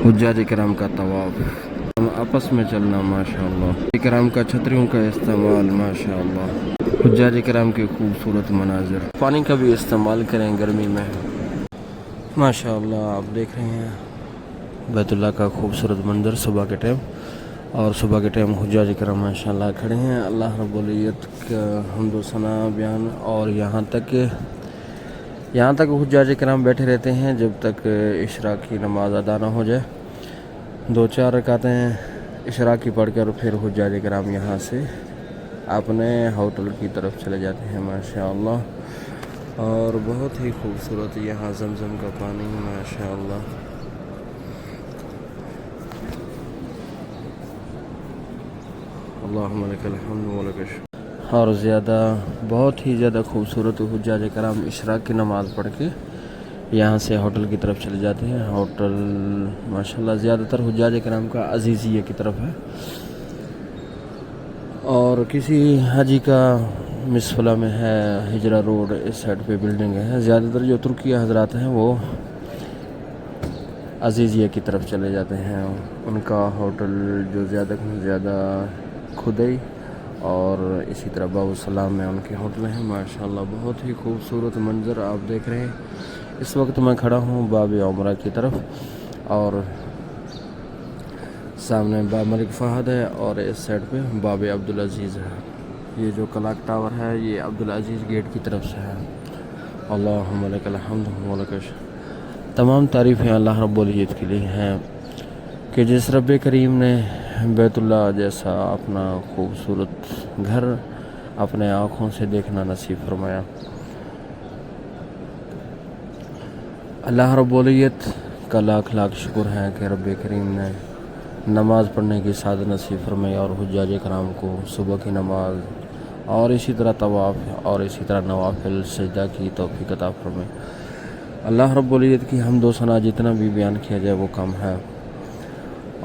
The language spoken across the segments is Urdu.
حجاج کرام کا طواف، آپس میں چلنا ماشاءاللہ، کرام کا چھتریوں کا استعمال ماشاءاللہ، حجاج کرام کے خوبصورت مناظر، پانی کا بھی استعمال کریں گرمی میں ماشاءاللہ۔ آپ دیکھ رہے ہیں بیت اللہ کا خوبصورت منظر صبح کے ٹائم، اور صبح کے ٹائم حجاج کرام ماشاءاللہ کھڑے ہیں، اللہ رب العزت کا حمد و ثنا بیان، اور یہاں تک حجاج کرام بیٹھے رہتے ہیں جب تک اشراق کی نماز ادا نہ ہو جائے، 2-4 رکعتیں اشراق کی پڑھ کر پھر حجاج کرام یہاں سے اپنے ہوٹل کی طرف چلے جاتے ہیں ماشاءاللہ۔ اور بہت ہی خوبصورت یہاں زمزم کا پانی ماشاءاللہ، اللہم لک الحمد و لک الشکر۔ اور بہت ہی زیادہ خوبصورت حجاج کرام اشراق کی نماز پڑھ کے یہاں سے ہوٹل کی طرف چلے جاتے ہیں۔ ہوٹل ماشاءاللہ زیادہ تر حجاج کرام کا عزیزیہ کی طرف ہے، اور کسی حاجی کا مسفلہ میں ہے، ہجرہ روڈ اس سائڈ پہ بلڈنگ ہے، زیادہ تر جو ترکیہ حضرات ہیں وہ عزیزیہ کی طرف چلے جاتے ہیں، ان کا ہوٹل جو زیادہ خدئی اور اسی طرح باب السلام میں ان کے ہوٹل ہیں ماشاءاللہ۔ بہت ہی خوبصورت منظر آپ دیکھ رہے ہیں۔ اس وقت میں کھڑا ہوں باب عمرہ کی طرف، اور سامنے باب ملک فہد ہے، اور اس سائڈ پہ باب عبدالعزیز ہے۔ یہ جو کلاک ٹاور ہے یہ عبدالعزیز گیٹ کی طرف سے ہے۔ اللہم لک الحمد و لک الشکر۔ تمام تعریفیں اللہ رب العزت کے لیے ہیں کہ جس رب کریم نے بیت اللہ جیسا اپنا خوبصورت گھر اپنے آنکھوں سے دیکھنا نصیب فرمایا۔ اللہ رب العزت کا لاکھ شکر ہے کہ رب کریم نے نماز پڑھنے کی سعادت نصیب فرمائی، اور حجاج کرام کو صبح کی نماز اور اسی طرح طواف اور اسی طرح نوافل سجدہ کی توفیق عطا فرمائی۔ اللہ رب العزت کی حمد و ثنا جتنا بھی بیان کیا جائے وہ کم ہے۔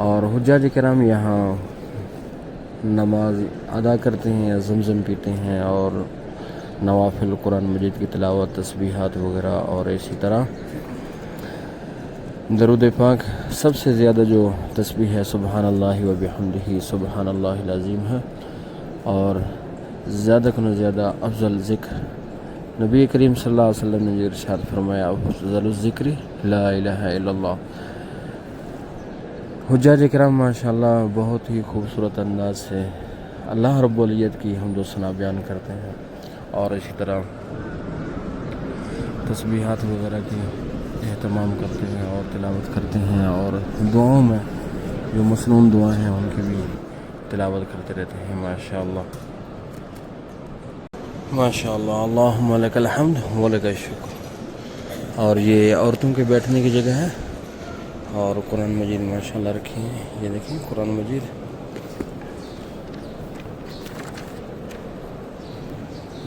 اور حجاج کرام یہاں نماز ادا کرتے ہیں، زمزم پیتے ہیں، اور نوافل قرآن مجید کی تلاوت، تسبیحات وغیرہ، اور اسی طرح درود پاک۔ سب سے زیادہ جو تسبیح ہے سبحان اللہ و بحمدہ سبحان اللہ العظیم ہے، اور زیادہ سے زیادہ افضل ذکر نبی کریم صلی اللہ علیہ وسلم نے جو ارشاد فرمایا، افضل الذکر لا الہ الا اللہ۔ حجاج کرام ماشاءاللہ بہت ہی خوبصورت انداز سے اللہ رب العزت کی حمد و ثنا بیان کرتے ہیں، اور اسی طرح تسبیحات وغیرہ کی اہتمام کرتے ہیں اور تلاوت کرتے ہیں، اور دعاؤں میں جو مسنون دعائیں ہیں ان کی بھی تلاوت کرتے رہتے ہیں ماشاءاللہ ماشاءاللہ۔ اللہم لک الحمد و لک الشکر۔ اور یہ عورتوں کے بیٹھنے کی جگہ ہے، اور قرآن مجید ماشاءاللہ رکھی ہیں، یہ دیکھیں قرآن مجید،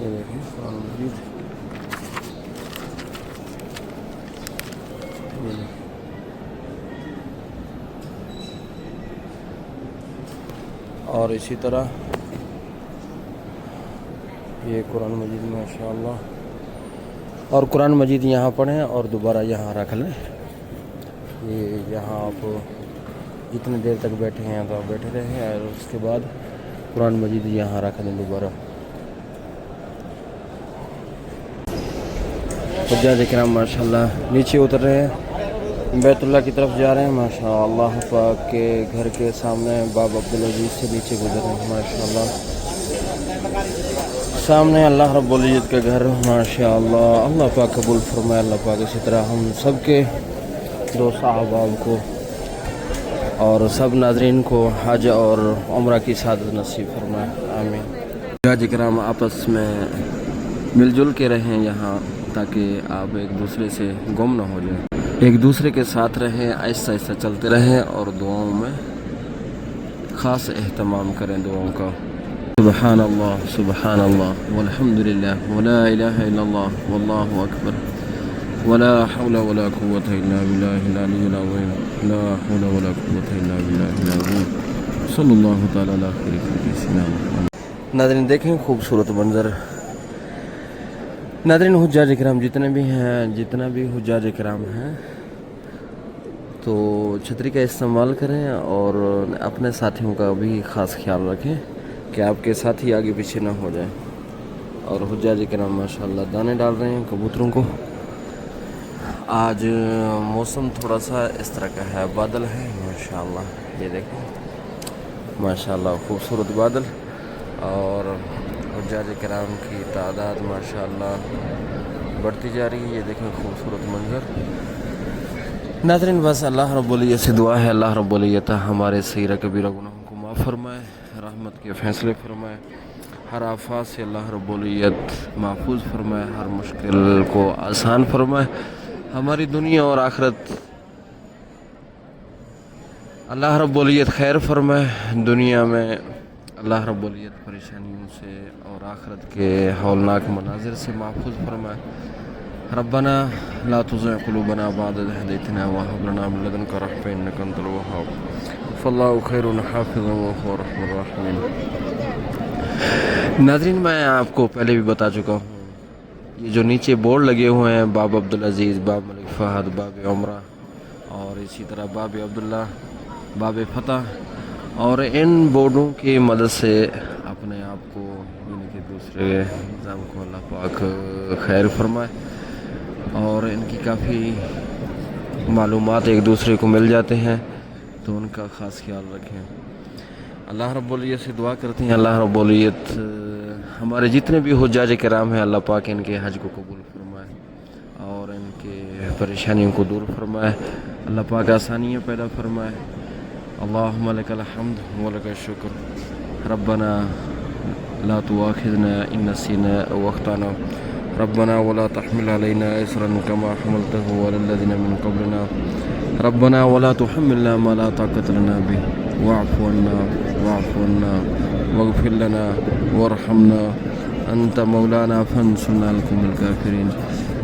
یہ دیکھیں قرآن مجید، یہ دیکھیں۔ اور اسی طرح یہ قرآن مجید ماشاءاللہ، اور قرآن مجید یہاں پڑھیں اور دوبارہ یہاں رکھ لیں۔ یہ یہاں آپ جتنے دیر تک بیٹھے ہیں تو آپ بیٹھے رہیں، اور اس کے بعد قرآن مجید یہاں رکھ دیں دوبارہ۔ حجاج کرام ماشاءاللہ نیچے اتر رہے ہیں، بیت اللہ کی طرف جا رہے ہیں ماشاءاللہ۔ پاک کے گھر کے سامنے باب عبدالعزیز سے نیچے گزر رہے ہیں ماشاءاللہ۔ سامنے اللہ رب العزت کا گھر ماشاءاللہ، اللہ پاک قبول فرمائے، اللہ پاک اسی طرح ہم سب کے دوست احباب کو اور سب ناظرین کو حج اور عمرہ کی سعادت نصیب فرمائے، آمین۔ حجاج کرام آپس میں مل جل کے رہیں یہاں، تاکہ آپ ایک دوسرے سے گم نہ ہو جائیں، ایک دوسرے کے ساتھ رہیں، آہستہ آہستہ چلتے رہیں، اور دعاؤں میں خاص اہتمام کریں دعاؤں کا۔ سبحان اللہ والحمد للہ ولا الہ الا اللہ واللہ اکبر ولا حول ولا قوة الا باللہ العلی العظیم، لا حول ولا قوة الا باللہ العظیم، صلی اللہ تعالی علی خیر خلقہ سیدنا محمد۔ ناظرین دیکھیں خوبصورت منظر۔ ناظرین حجاج کرام جتنا بھی حجاج کرام ہیں، تو چھتری کا استعمال کریں اور اپنے ساتھیوں کا بھی خاص خیال رکھیں کہ آپ کے ساتھی آگے پیچھے نہ ہو جائیں. اور حجاج کرام ماشاءاللہ دانے ڈال رہے ہیں کبوتروں کو. آج موسم تھوڑا سا اس طرح کا ہے, بادل ہے ماشاءاللہ, یہ دیکھیں ماشاءاللہ خوبصورت بادل, اور حجاج کرام کی تعداد ماشاءاللہ بڑھتی جا رہی ہے. یہ دیکھیں خوبصورت منظر. ناظرین بس اللہ رب العزت سے دعا ہے اللہ رب العزت ہمارے صغیرہ کبیرہ گناہوں کو معاف فرمائے, رحمت کے فیصلے فرمائے, ہر آفات سے اللہ رب العزت محفوظ فرمائے, ہر مشکل کو آسان فرمائے, ہماری دنیا اور آخرت اللہ رب العزت خیر فرمائے. دنیا میں اللہ رب العزت پریشانیوں سے اور آخرت کے ہولناک مناظر سے محفوظ فرمائے. ربنا لا تزغ قلوبنا بعد إذ هديتنا وهب لنا من لدنك رحمة إنك أنت الوهاب فالله خير حافظا وهو أرحم الراحمين. ناظرین میں آپ کو پہلے بھی بتا چکا ہوں, یہ جو نیچے بورڈ لگے ہوئے ہیں باب عبدالعزیز, باب ملک فہد, باب عمرہ اور اسی طرح باب عبداللہ, باب فتح, اور ان بورڈوں کی مدد سے اپنے آپ کو یعنی کہ دوسرے نظام کو اللہ پاک خیر فرمائے, اور ان کی کافی معلومات ایک دوسرے کو مل جاتے ہیں, تو ان کا خاص خیال رکھیں. اللہ رب العزت سے دعا کرتے ہیں اللہ رب العزت ہمارے جتنے بھی حجاج کرام ہیں اللہ پاک ان کے حج کو قبول فرمائے اور ان کے پریشانیوں کو دور فرمائے, اللہ پاک آسانیاں پیدا فرمائے. اللہم لک الحمد ولک الشکر. ربنا لا تؤاخذنا ان نسینا او اخطانا ربنا ولا تحمل علينا إصرا كما حملته على الذين من قبلنا ربنا ولا تحملنا ما لا طاقة لنا به واعف عنا واغفر لنا وارحمنا أنت مولانا فانصرنا على القوم الكافرين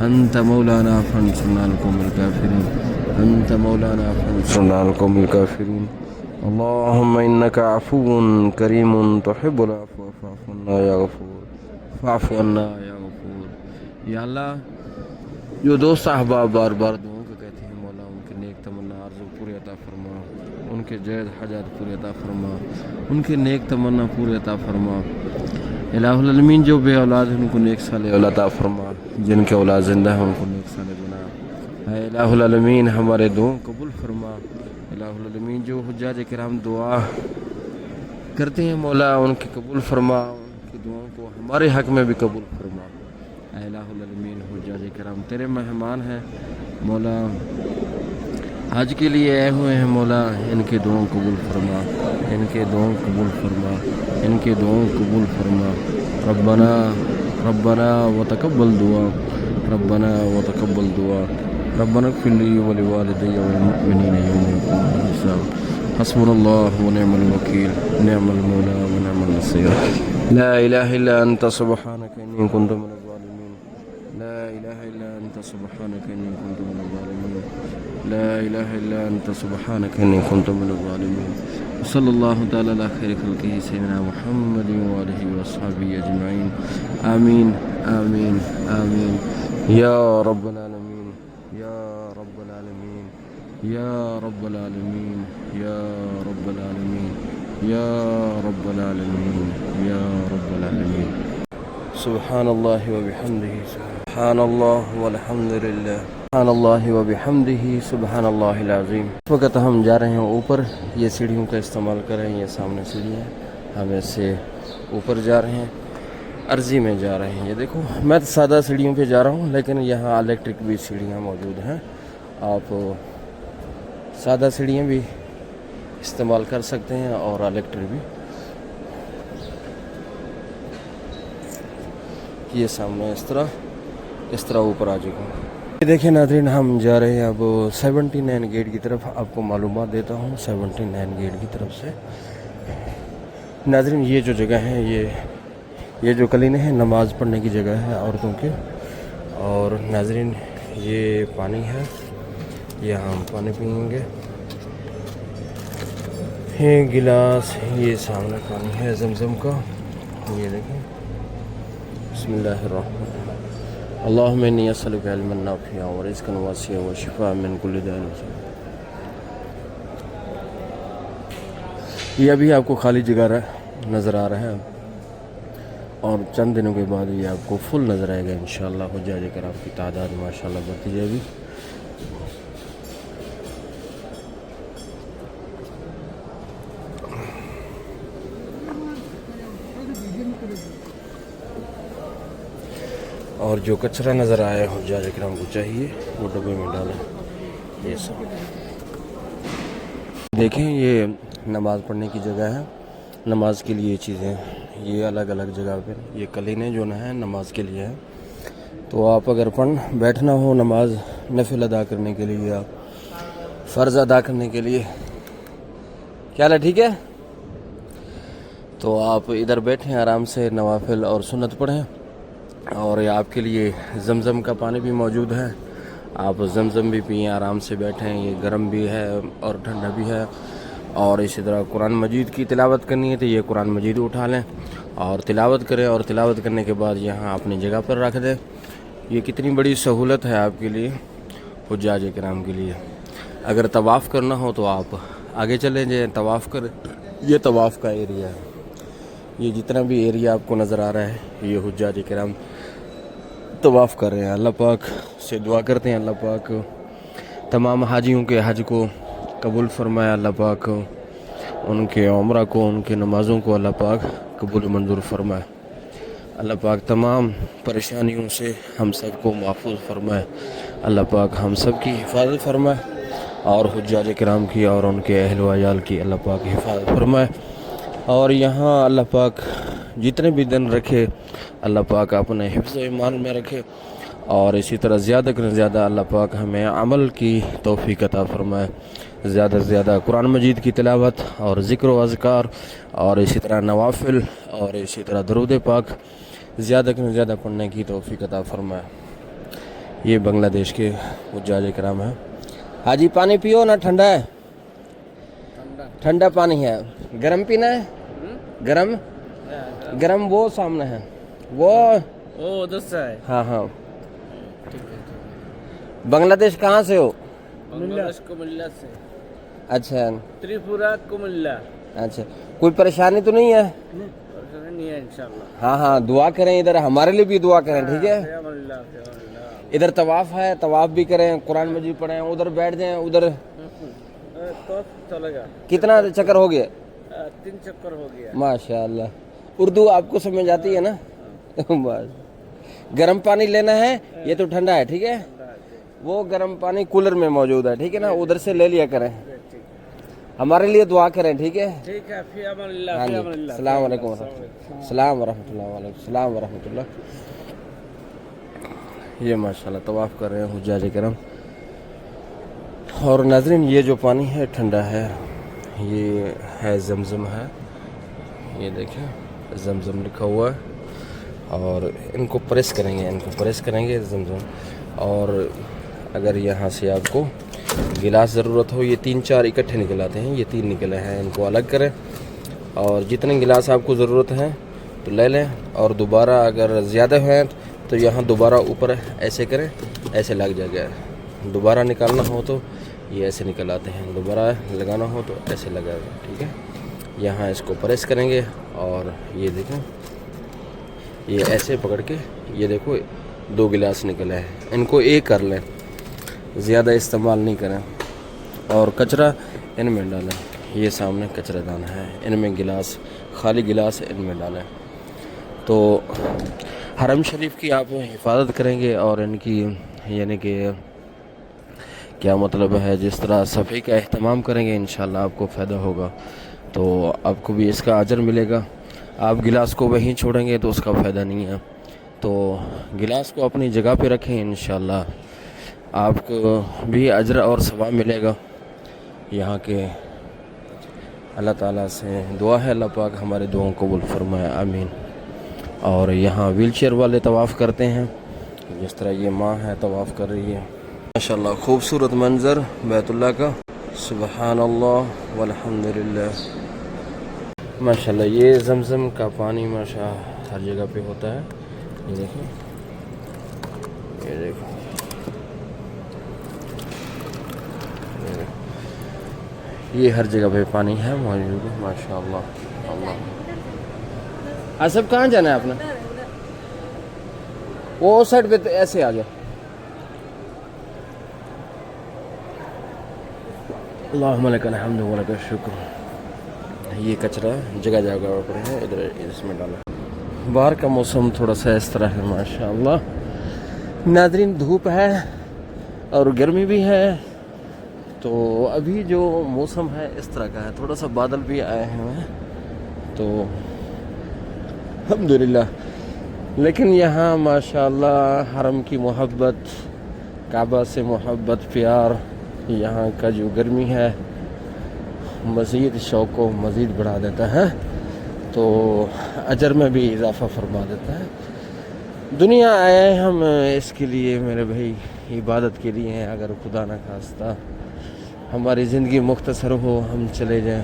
أنت مولانا فانصرنا على القوم الكافرين أنت مولانا فانصرنا على القوم الكافرين. اللهم إنك عفو كريم تحب العفو فاعف عنا يا غفور فاعف عنا يا غفور. یا اللہ جو دوست احباب بار بار دعاؤں کو کہتے ہیں مولا ان کے نیک تمنا آرزو پورے عطا فرما, ان کے جائز حاجات پورے عطا فرما, ان کے نیک تمنا پورے عطا فرما. الہ العالمین جو بے اولاد ہیں ان کو نیک صالح اولاد عطا فرما, جن کے اولاد زندہ ہیں ان کو نیک صالح بنا. اے الہ العالمین ہمارے دعاؤں قبول فرما. الہ العالمین جو حجاج کرام دعا کرتے ہیں مولا ان کی قبول فرما, ان کی دعاؤں کو ہمارے حق میں بھی قبول فرما. اے الہ العالمین حجاج کرام تیرے مہمان ہیں مولا, حج کے لیے آئے ہوئے ہیں مولا, ان کے دعاؤں قبول فرما, ان کے دعاؤں قبول فرما, ان کے دعاؤں قبول فرما. ربنا وتقبل دعا, ربنا وتقبل دعا, ربنا اغفر لي ولوالدي والمؤمنين يوم يقوم الحساب. حسبنا الله ونعم الوكيل نعم المولى ونعم النصير. لا إله إلا أنت سبحانك إني كنت من الظالمين. لا إله إلا أنت سبحانك إني كنت من الظالمين. لا إله إلا أنت سبحانك إني كنت من الظالمين. صلى الله تعالى على خير خلقه سيدنا محمد وآله وصحبه أجمعين. آمين آمين آمين يا رب العالمين يا رب العالمين يا رب العالمين يا رب العالمين يا رب العالمين يا رب العالمين. سبحان الله وبحمده سبحان الله والحمد لله سبحان الله وبحمده سبحان الله العظیم. اس وقت ہم جا رہے ہیں اوپر, یہ سیڑھیوں کا استعمال کر رہے ہیں, یہ سامنے سیڑھی ہے, ہم ایسے اوپر جا رہے ہیں, عرضی میں جا رہے ہیں. یہ دیکھو میں سادہ سیڑھیوں پہ جا رہا ہوں لیکن یہاں الیکٹرک بھی سیڑھیاں موجود ہیں, آپ سادہ سیڑھیاں بھی استعمال کر سکتے ہیں اور الیکٹرک بھی. یہ سامنے اس طرح اوپر آ چکا ہوں. یہ دیکھیں ناظرین ہم جا رہے ہیں اب 79 گیٹ کی طرف. آپ کو معلومات دیتا ہوں 79 گیٹ کی طرف سے. ناظرین یہ جو جگہ ہے یہ جو کلینیں ہیں نماز پڑھنے کی جگہ ہے عورتوں کی. اور ناظرین یہ پانی ہے, یہاں ہم پانی پئیں گے. یہ گلاس, یہ سامنے پانی ہے زمزم کا. یہ دیکھیں بسم اللہ الرحمن الرحیم. اللہم انی اسألک علما نافعا ورزقا واسعا وشفاء من کل داء. یہ ابھی آپ کو خالی جگہ نظر آ رہا ہے اور چند دنوں کے بعد یہ آپ کو فل نظر آئے گا انشاءاللہ. حجاج کرام کی تعداد ماشاءاللہ بڑھتی جائے گی. اور جو کچرا نظر آیا حجاج کرام کو چاہیے وہ ڈبے میں ڈالیں. یہ سب دیکھیں یہ نماز پڑھنے کی جگہ ہے. نماز کے لیے چیزیں یہ الگ الگ جگہ پہ یہ کلینے جو ہے نماز کے لیے ہے. تو آپ اگر بیٹھنا ہو نماز نفل ادا کرنے کے لیے یا فرض ادا کرنے کے لیے کیا ہے ٹھیک ہے تو آپ ادھر بیٹھیں آرام سے نوافل اور سنت پڑھیں. اور یہ آپ کے لیے زمزم کا پانی بھی موجود ہے. آپ زمزم بھی پئیں آرام سے بیٹھیں. یہ گرم بھی ہے اور ٹھنڈا بھی ہے. اور اسی طرح قرآن مجید کی تلاوت کرنی ہے تو یہ قرآن مجید اٹھا لیں اور تلاوت کریں. اور تلاوت کرنے کے بعد یہاں اپنی جگہ پر رکھ دیں. یہ کتنی بڑی سہولت ہے آپ کے لیے حجاج کرام کے لیے. اگر طواف کرنا ہو تو آپ آگے چلیں جائیں طواف کریں. یہ طواف کا ایریا ہے. یہ جتنا بھی ایریا آپ کو نظر آ رہا ہے یہ حجاج کرام طواف کر رہے ہیں. اللہ پاک سے دعا کرتے ہیں اللہ پاک تمام حاجیوں کے حج کو قبول فرمائے. اللہ پاک ان کے عمرہ کو ان کے نمازوں کو اللہ پاک قبول منظور فرمائے. اللہ پاک تمام پریشانیوں سے ہم سب کو محفوظ فرمائے. اللہ پاک ہم سب کی حفاظت فرمائے اور حجاج کرام کی اور ان کے اہل و عیال کی اللہ پاک حفاظت فرمائے. اور یہاں اللہ پاک جتنے بھی دن رکھے اللہ پاک اپنے حفظ و ایمان میں رکھے. اور اسی طرح زیادہ سے زیادہ اللہ پاک ہمیں عمل کی توفیق عطا فرمائے. زیادہ سے زیادہ قرآن مجید کی تلاوت اور ذکر و اذکار اور اسی طرح نوافل اور اسی طرح درود پاک زیادہ سے زیادہ پڑھنے کی توفیق عطا فرمائے. یہ بنگلہ دیش کے حجاج کرام ہیں. حاجی پانی پیو نا ٹھنڈا ہے. ٹھنڈا پانی ہے. گرم پینا ہے. گرم وہ سامنے ہے وہ دوسرا ہے. ہاں ہاں. بنگلہ دیش کہاں سے ہو؟ بنگلہ دیش کملا سے. اچھا تریپورہ کملا. اچھا کوئی پریشانی تو نہیں ہے؟ نہیں ہے انشاءاللہ. ہاں ہاں دعا کریں ادھر ہمارے لیے بھی دعا کریں ٹھیک ہے. ادھر طواف ہے طواف بھی کریں قرآن مجید پڑھیں. ادھر بیٹھ جائیں. ادھر چلے گا. کتنا چکر ہو گیا؟ 3 چکر ہو گیا. ماشاء اللہ. اردو آپ کو سمجھ آتی ہے نا؟ گرم پانی لینا ہے. یہ تو ٹھنڈا ہے ٹھیک ہے. وہ گرم پانی کولر میں موجود ہے ٹھیک ہے نا. ادھر سے لے لیا کریں. ہمارے لیے دعا کریں ٹھیک ہے. ٹھیک ہے. فی امان اللہ. ہاں فی جی. امان اللہ. السلام علیکم السلام ورحمۃ اللہ. وعلیکم السلام ورحمۃ اللہ. یہ ماشاءاللہ طواف کر رہے ہیں حجاج کرام. اور ناظرین یہ جو پانی ہے ٹھنڈا ہے. یہ ہے زمزم ہے. یہ دیکھیں زمزم لکھا ہوا ہے. اور ان کو پریس کریں گے زمزم. اور اگر یہاں سے آپ کو گلاس ضرورت ہو یہ 3-4 اکٹھے نکل آتے ہیں. یہ 3 نکلے ہیں. ان کو الگ کریں اور جتنے گلاس آپ کو ضرورت ہیں تو لے لیں. اور دوبارہ اگر زیادہ ہیں تو یہاں دوبارہ اوپر ایسے کریں. ایسے لگ جائے گا. دوبارہ نکالنا ہو تو یہ ایسے نکل آتے ہیں. دوبارہ لگانا ہو تو ایسے لگائے گا ٹھیک ہے. یہاں اس کو پریس کریں گے اور یہ دیکھیں یہ ایسے پکڑ کے یہ دیکھو 2 گلاس نکلے ہیں. ان کو ایک کر لیں. زیادہ استعمال نہیں کریں. اور کچرا ان میں ڈالیں. یہ سامنے کچرا دان ہے. ان میں گلاس خالی گلاس ان میں ڈالیں. تو حرم شریف کی آپ حفاظت کریں گے اور ان کی یعنی کہ کیا مطلب ہے جس طرح صفائی کا اہتمام کریں گے انشاءاللہ آپ کو فائدہ ہوگا. تو آپ کو بھی اس کا اجر ملے گا. آپ گلاس کو وہیں چھوڑیں گے تو اس کا فائدہ نہیں ہے. تو گلاس کو اپنی جگہ پہ رکھیں. انشاءاللہ آپ کو بھی اجر اور ثواب ملے گا. یہاں کے اللہ تعالیٰ سے دعا ہے اللہ پاک ہمارے دعاؤں کو قبول فرمائے. آمین. اور یہاں ویل چیئر والے طواف کرتے ہیں. جس طرح یہ ماں ہے طواف کر رہی ہے. ماشاءاللہ خوبصورت منظر بیت اللہ کا. سبحان اللہ والحمد للہ. ماشاءاللہ یہ زمزم کا پانی ہر جگہ پہ ہوتا ہے. یہ دیکھیں یہ دیکھیں یہ ہر جگہ پہ پانی ہے موجود ہے ماشاء اللہ اللہ. آصف کہاں جانا ہے آپ نے؟ وہ سائڈ پہ ایسے آ گیا. اللہم لک الحمد و لک الشکر. یہ کچرا جگہ جگہ پر ہے ادھر اس میں ڈالا. باہر کا موسم تھوڑا سا اس طرح ہے ماشاء اللہ ناظرین. دھوپ ہے اور گرمی بھی ہے. تو ابھی جو موسم ہے اس طرح کا ہے. تھوڑا سا بادل بھی آئے ہیں تو الحمدللہ. لیکن یہاں ماشاء اللہ حرم کی محبت, کعبہ سے محبت, پیار, یہاں کا جو گرمی ہے مزید شوق کو مزید بڑھا دیتا ہے. تو اجر میں بھی اضافہ فرما دیتا ہے. دنیا آئے ہم اس کے لیے میرے بھائی, عبادت کے لیے ہیں. اگر خدا نہ خواستہ ہماری زندگی مختصر ہو, ہم چلے جائیں.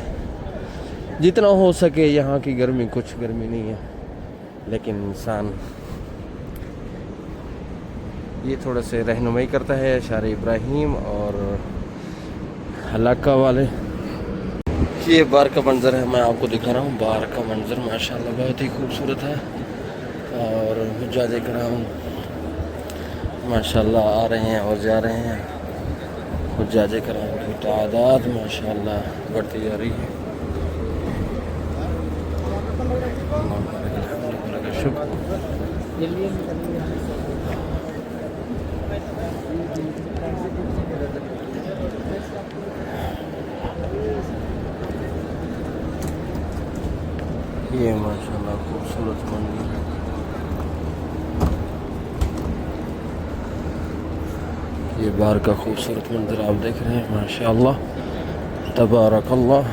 جتنا ہو سکے یہاں کی گرمی, کچھ گرمی نہیں ہے لیکن انسان یہ تھوڑا سے رہنمائی کرتا ہے شار ابراہیم اور حلاقہ والے. یہ باہر کا منظر ہے, میں آپ کو دکھا رہا ہوں. باہر کا منظر ماشاءاللہ بہت ہی خوبصورت ہے. اور حجاج کرام ماشاءاللہ آ رہے ہیں اور جا رہے ہیں. حجاج کرام کی تعداد ماشاءاللہ بڑھتی جا رہی ہے. یہ ماشاءاللہ خوبصورت منظر ہے. یہ باہر کا خوبصورت منظر آپ دیکھ رہے ہیں ماشاءاللہ تبارک اللہ.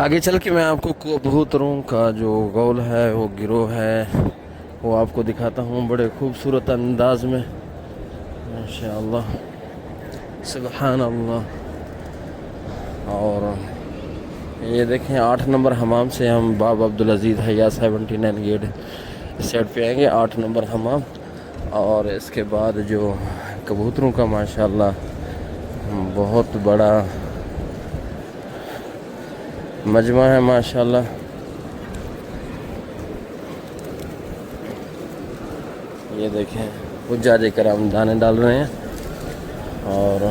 آگے چل کے میں آپ کو کبوتروں کا جو گول ہے, وہ گروہ ہے, وہ آپ کو دکھاتا ہوں بڑے خوبصورت انداز میں ماشاءاللہ سبحان اللہ. اور یہ دیکھیں 8 نمبر حمام سے ہم باب عبدالعزیز حیا 79 گیٹ اس سائڈ پہ آئیں گے. 8 نمبر حمام. اور اس کے بعد جو کبوتروں کا ماشاءاللہ بہت بڑا مجمع ہے ماشاءاللہ. یہ دیکھیں حجاج کرام دانے ڈال رہے ہیں. اور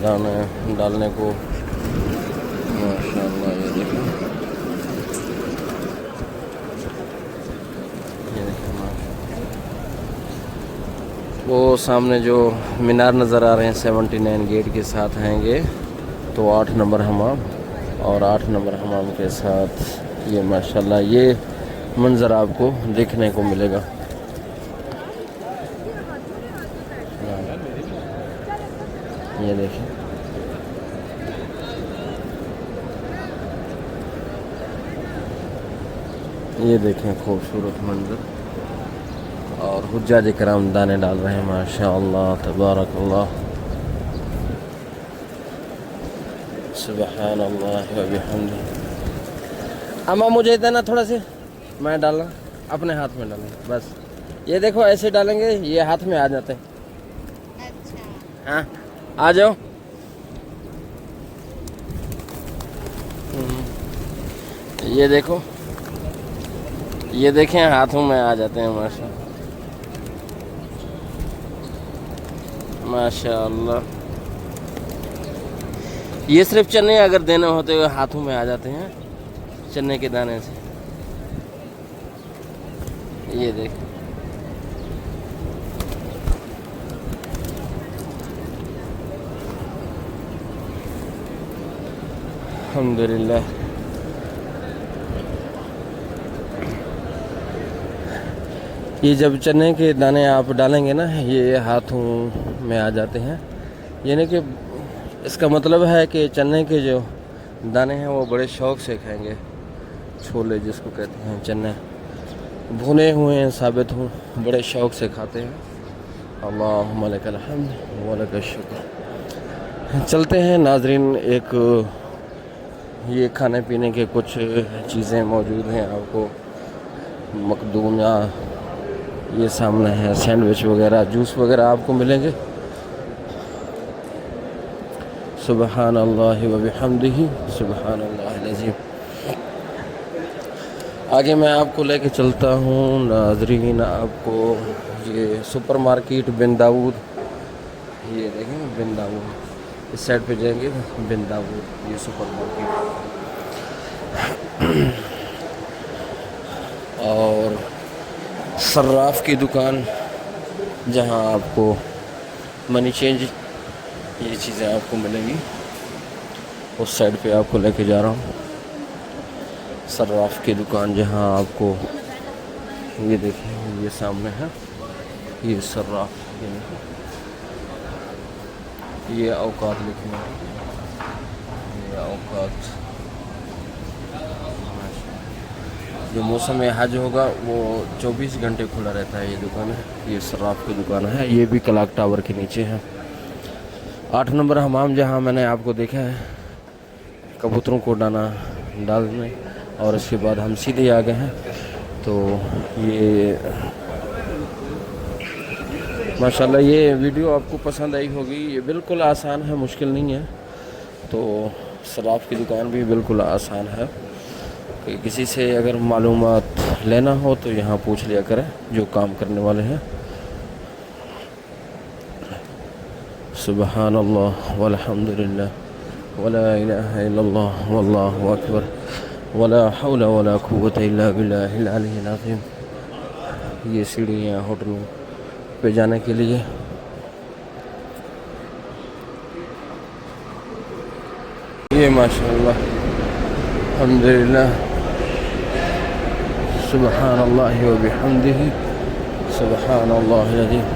دانے ڈالنے کو ماشاءاللہ یہ دیکھیں وہ سامنے جو مینار نظر آ رہے ہیں 79 گیٹ کے ساتھ ہیں گے. تو 8 نمبر حمام اور 8 نمبر حمام کے ساتھ یہ ماشاءاللہ یہ منظر آپ کو دیکھنے کو ملے گا. یہ دیکھیں یہ دیکھیں خوبصورت منظر. اور حجاج کرام دانے ڈال رہے ہیں ماشاءاللہ تبارک اللہ سبحان اللہ و بحمدہ. اما مجھے دینا تھوڑا سے, میں ڈالنا اپنے ہاتھ میں ڈالیں بس. یہ دیکھو ایسے ڈالیں گے یہ ہاتھ میں آ جاتے ہیں. ہاں آ جاؤ. یہ دیکھو, یہ دیکھیں ہاتھوں میں آ جاتے ہیں ماشاءاللہ. یہ صرف چنے اگر دینے ہوتے ہوئے ہاتھوں میں آ جاتے ہیں چنے کے دانے سے. یہ دیکھ الحمدللہ. یہ جب چنے کے دانے آپ ڈالیں گے نا یہ ہاتھوں میں آ جاتے ہیں. یعنی کہ اس کا مطلب ہے کہ چنے کے جو دانے ہیں وہ بڑے شوق سے کھائیں گے. چھولے جس کو کہتے ہیں, چنے بھنے ہوئے ہیں ثابت ہوں, بڑے شوق سے کھاتے ہیں. اللہم لک الحمد و لک الشکر. چلتے ہیں ناظرین, ایک یہ کھانے پینے کے کچھ چیزیں موجود ہیں آپ کو مقدونہ یہ سامنے ہے, سینڈوچ وغیرہ, جوس وغیرہ آپ کو ملیں گے. سبحان اللہ و بحمدہ سبحان اللہ العظیم. آگے میں آپ کو لے کے چلتا ہوں ناظرین، آپ کو یہ سپر مارکیٹ بن داؤد، یہ دیکھیں بن داؤد، اس سائڈ پہ جائیں گے بن داؤد، یہ سپر مارکیٹ. اور صراف کی دکان جہاں آپ کو منی چینج یہ چیزیں آپ کو ملیں گی، اس سائڈ پہ آپ کو لے کے جا رہا ہوں. صراف کی دکان جہاں آپ کو یہ دیکھیں یہ سامنے ہے، یہ صراف، یہ اوقات لکھے ہیں، یہ اوقات. جو موسم حج ہوگا وہ 24 گھنٹے کھلا رہتا ہے. یہ دکان ہے، یہ صراف کی دکان ہے، یہ بھی کلاک ٹاور کے نیچے ہے. 8 نمبر حمام جہاں میں نے آپ کو دیکھا ہے کبوتروں کو دانا ڈالنے، اور اس کے بعد ہم سیدھے آ گئے ہیں. تو یہ ماشاءاللہ یہ ویڈیو آپ کو پسند آئی ہوگی. یہ بالکل آسان ہے، مشکل نہیں ہے. تو صراف کی دکان بھی بالکل آسان ہے. کہ کسی سے اگر معلومات لینا ہو تو یہاں پوچھ لیا کریں جو کام کرنے والے ہیں. سبحان اللہ والحمد للہ ولا الہ الا اللہ واللہ اکبر ولا حول ولا قوة الا باللہ العلی العظیم. یہ سیڑھیاں ہوٹلوں پہ جانے کے لیے. یہ ماشاءاللہ الحمدللہ سبحان اللہ و بحمدہ سبحان اللہ العظیم.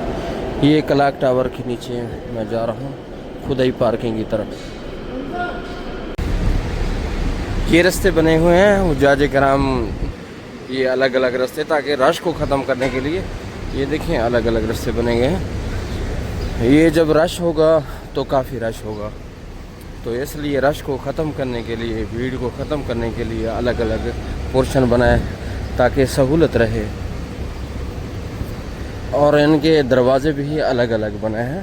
یہ کلاک ٹاور کے نیچے میں جا رہا ہوں خدائی پارکنگ کی طرف. یہ رستے بنے ہوئے ہیں حجاج کرام، یہ الگ الگ رستے تاکہ رش کو ختم کرنے کے لیے. یہ دیکھیں الگ الگ رستے بنے گئے ہیں. یہ جب رش ہوگا تو کافی رش ہوگا، تو اس لیے رش کو ختم کرنے کے لیے، بھیڑ کو ختم کرنے کے لیے الگ الگ پورشن بنائے تاکہ سہولت رہے. اور ان کے دروازے بھی الگ الگ بنے ہیں.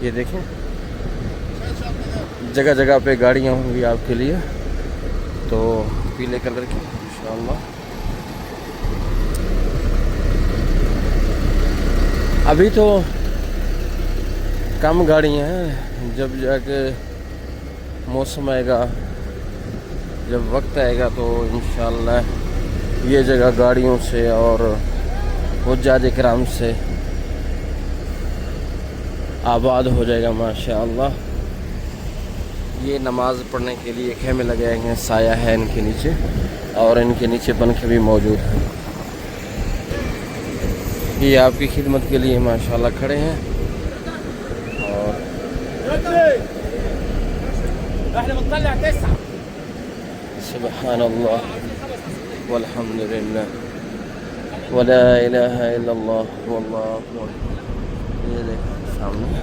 یہ دیکھیں جگہ جگہ پہ گاڑیاں ہوں گی آپ کے لیے. تو پیلے کلر کی انشاءاللہ. ابھی تو کم گاڑیاں ہیں، جب جا کے موسم آئے گا، جب وقت آئے گا تو انشاءاللہ یہ جگہ گاڑیوں سے اور حجاج کرام سے آباد ہو جائے گا ماشاءاللہ. یہ نماز پڑھنے کے لیے خیمے لگائے ہیں، سایہ ہے ان کے نیچے، اور ان کے نیچے پنکھے بھی موجود ہیں. یہ آپ کی خدمت کے لیے ماشاءاللہ کھڑے ہیں. اور سبحان اللہ والحمد للہ ولا الہ الا اللہ واللہ اکبر. یہ دیکھیں سامنے